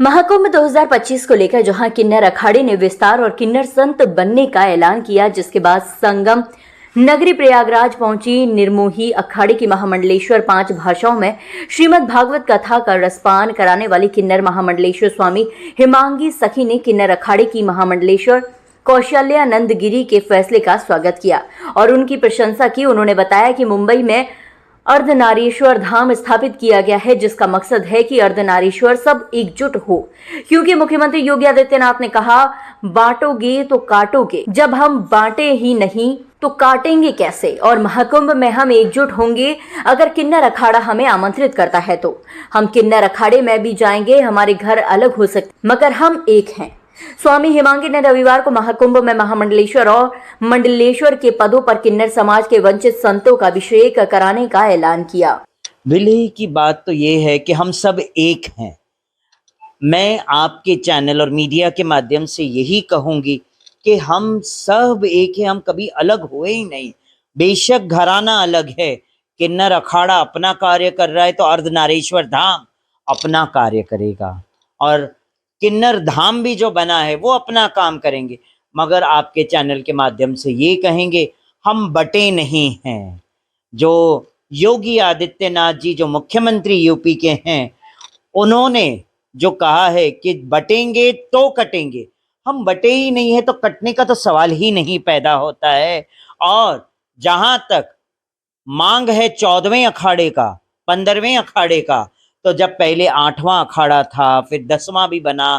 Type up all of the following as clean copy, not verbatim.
महाकुंभ 2025 को लेकर जहां किन्नर अखाड़े ने विस्तार और किन्नर संत बनने का ऐलान किया, जिसके बाद संगम नगरी प्रयागराज पहुंची निर्मोही अखाड़े की महामंडलेश्वर 5 भाषाओं में श्रीमद् भागवत कथा का रसपान कराने वाली किन्नर महामंडलेश्वर स्वामी हिमांगी सखी ने किन्नर अखाड़े की महामंडलेश्वर कौशल्यानंद गिरी के फैसले का स्वागत किया और उनकी प्रशंसा की। उन्होंने बताया कि मुंबई में अर्धनारीश्वर धाम स्थापित किया गया है, जिसका मकसद है कि अर्धनारीश्वर सब एकजुट हो, क्योंकि मुख्यमंत्री योगी आदित्यनाथ ने कहा, बांटोगे तो काटोगे, जब हम बांटे ही नहीं तो काटेंगे कैसे। और महाकुंभ में हम एकजुट होंगे अगर किन्नर अखाड़ा हमें आमंत्रित करता है तो हम किन्नर अखाड़े में भी जाएंगे। हमारे घर अलग हो सकते मगर हम एक हैं। स्वामी हिमांगी ने रविवार को महाकुंभ में महामंडलेश्वर और मंडलेश्वर के पदों पर किन्नर समाज के वंचित संतों का अभिषेक कराने का ऐलान किया। विलेय की बात तो ये है कि हम सब एक हैं। मैं आपके चैनल और मीडिया के माध्यम से यही कहूंगी कि हम सब एक हैं, हम कभी अलग हुए ही नहीं। बेशक घराना अलग है, किन्नर अखाड़ा अपना कार्य कर रहा है तो अर्धनारीश्वर धाम अपना कार्य करेगा और किन्नर धाम भी जो बना है वो अपना काम करेंगे। मगर आपके चैनल के माध्यम से ये कहेंगे, हम बटे नहीं हैं। जो योगी आदित्यनाथ जी जो मुख्यमंत्री यूपी के हैं, उन्होंने जो कहा है कि बटेंगे तो कटेंगे, हम बटे ही नहीं है तो कटने का तो सवाल ही नहीं पैदा होता है। और जहां तक मांग है 14वें अखाड़े का, 15वें अखाड़े का, तो जब पहले 8वां अखाड़ा था फिर 10वां भी बना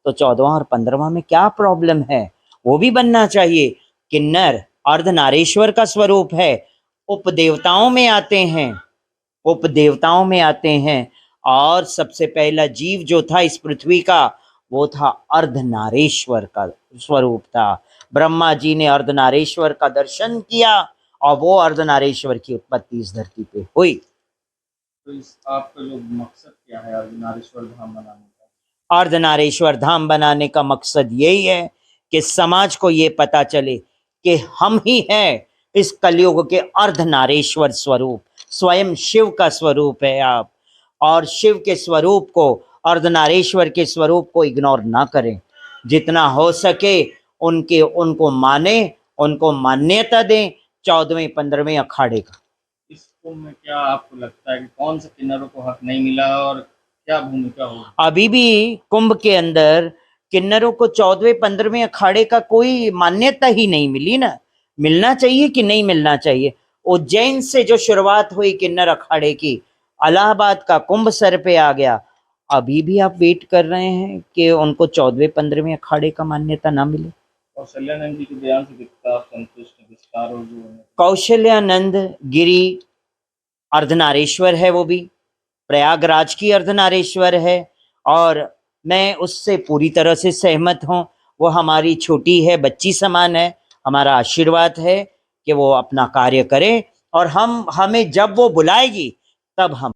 तो 14वां और 15वां में क्या प्रॉब्लम है, वो भी बनना चाहिए। किन्नर अर्धनारीश्वर का स्वरूप है, उपदेवताओं में आते हैं, उपदेवताओं में आते हैं। और सबसे पहला जीव जो था इस पृथ्वी का वो था अर्धनारीश्वर का स्वरूप था। ब्रह्मा जी ने अर्धनारीश्वर का दर्शन किया और वो अर्धनारीश्वर की उत्पत्ति इस धरती पे हुई। तो इस आपका जो मकसद क्या है अर्धनारीश्वर धाम बनाने का? अर्धनारीश्वर धाम बनाने का मकसद यही है कि समाज को ये पता चले कि हम ही हैं इस कलयुग के अर्धनारीश्वर स्वरूप। स्वयं शिव का स्वरूप है आप, और शिव के स्वरूप को, अर्धनारीश्वर के स्वरूप को इग्नोर ना करें। जितना हो सके उनको माने, उनको मान्यता दें। 14वें 15वें अखाड़े का इस कुंभ में क्या आपको लगता है कि कौन से किन्नरों को हक नहीं मिला और क्या भूमिका होगी? अभी भी कुंभ के अंदर किन्नरों को 14वें 15वें अखाड़े का कोई मान्यता ही नहीं मिली ना। मिलना चाहिए कि नहीं मिलना चाहिए? उज्जैन से जो शुरुआत हुई किन्नर अखाड़े की, इलाहाबाद का कुंभ सर पे आ गया। अभी भी आप वेट कर रहे हैं कि उनको 14वें 15वें अखाड़े का मान्यता ना मिले। कौशल्यानंद जी के बयान से कितना आप संतुष्ट हैं? विस्तार और जो कौशल्यानंद गिरी अर्धनारीश्वर है, वो भी प्रयागराज की अर्धनारीश्वर है और मैं उससे पूरी तरह से सहमत हूँ। वो हमारी छोटी है, बच्ची समान है। हमारा आशीर्वाद है कि वो अपना कार्य करे और हमें जब वो बुलाएगी तब हम